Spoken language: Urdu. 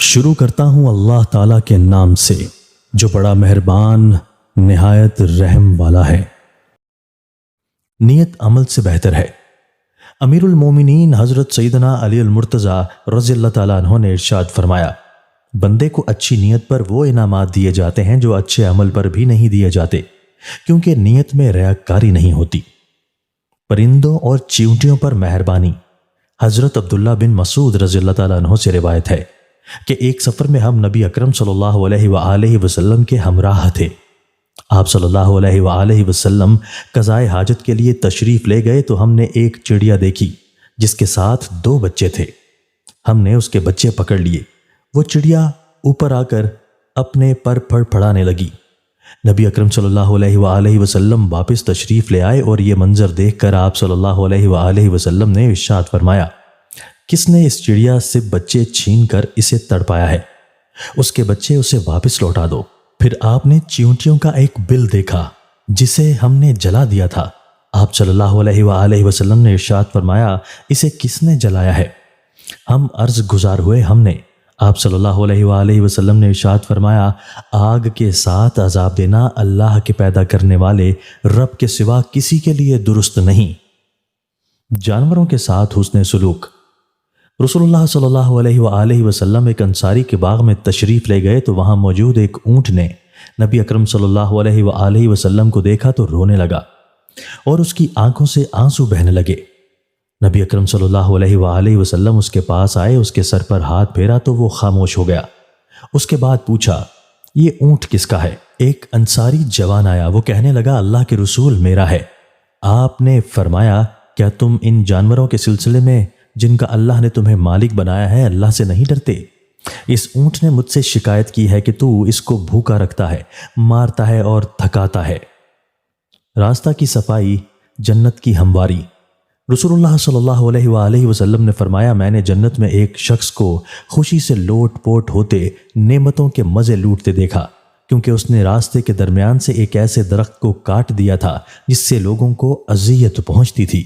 شروع کرتا ہوں اللہ تعالیٰ کے نام سے جو بڑا مہربان نہایت رحم والا ہے۔ نیت عمل سے بہتر ہے۔ امیر المومنین حضرت سیدنا علی المرتضیٰ رضی اللہ تعالیٰ عنہ نے ارشاد فرمایا، بندے کو اچھی نیت پر وہ انعامات دیے جاتے ہیں جو اچھے عمل پر بھی نہیں دیے جاتے، کیونکہ نیت میں ریاکاری نہیں ہوتی۔ پرندوں اور چیونٹیوں پر مہربانی۔ حضرت عبداللہ بن مسعود رضی اللہ تعالیٰ عنہ سے روایت ہے کہ ایک سفر میں ہم نبی اکرم صلی اللہ علیہ وآلہ وسلم کے ہمراہ تھے۔ آپ صلی اللہ علیہ وآلہ وسلم قضائے حاجت کے لیے تشریف لے گئے تو ہم نے ایک چڑیا دیکھی جس کے ساتھ 2 بچے تھے۔ ہم نے اس کے بچے پکڑ لیے۔ وہ چڑیا اوپر آ کر اپنے پر پھڑ پھڑانے لگی۔ نبی اکرم صلی اللہ علیہ وآلہ وسلم واپس تشریف لے آئے اور یہ منظر دیکھ کر آپ صلی اللہ علیہ وآلہ وسلم نے ارشاد فرمایا، کس نے اس چڑیا سے بچے چھین کر اسے تڑپایا ہے؟ اس کے بچے اسے واپس لوٹا دو۔ پھر آپ نے چیونٹیوں کا ایک بل دیکھا جسے ہم نے جلا دیا تھا۔ آپ صلی اللہ علیہ وآلہ وسلم نے ارشاد فرمایا، اسے کس نے جلایا ہے؟ ہم عرض گزار ہوئے، ہم نے۔ آپ صلی اللہ علیہ وآلہ وسلم نے ارشاد فرمایا، آگ کے ساتھ عذاب دینا اللہ کے پیدا کرنے والے رب کے سوا کسی کے لیے درست نہیں۔ جانوروں کے ساتھ حسن سلوک۔ رسول اللہ صلی اللہ علیہ وآلہ وسلم ایک انصاری کے باغ میں تشریف لے گئے تو وہاں موجود ایک اونٹ نے نبی اکرم صلی اللہ علیہ وآلہ وسلم کو دیکھا تو رونے لگا اور اس کی آنکھوں سے آنسو بہنے لگے۔ نبی اکرم صلی اللہ علیہ وآلہ وسلم اس کے پاس آئے، اس کے سر پر ہاتھ پھیرا تو وہ خاموش ہو گیا۔ اس کے بعد پوچھا، یہ اونٹ کس کا ہے؟ ایک انصاری جوان آیا، وہ کہنے لگا، اللہ کے رسول میرا ہے۔ آپ نے فرمایا، کیا تم ان جانوروں کے سلسلے میں جن کا اللہ نے تمہیں مالک بنایا ہے اللہ سے نہیں ڈرتے؟ اس اونٹ نے مجھ سے شکایت کی ہے کہ تو اس کو بھوکا رکھتا ہے، مارتا ہے اور تھکاتا ہے۔ راستہ کی صفائی، جنت کی ہمواری۔ رسول اللہ صلی اللہ علیہ وآلہ وسلم نے فرمایا، میں نے جنت میں ایک شخص کو خوشی سے لوٹ پوٹ ہوتے نعمتوں کے مزے لوٹتے دیکھا، کیونکہ اس نے راستے کے درمیان سے ایک ایسے درخت کو کاٹ دیا تھا جس سے لوگوں کو اذیت پہنچتی تھی۔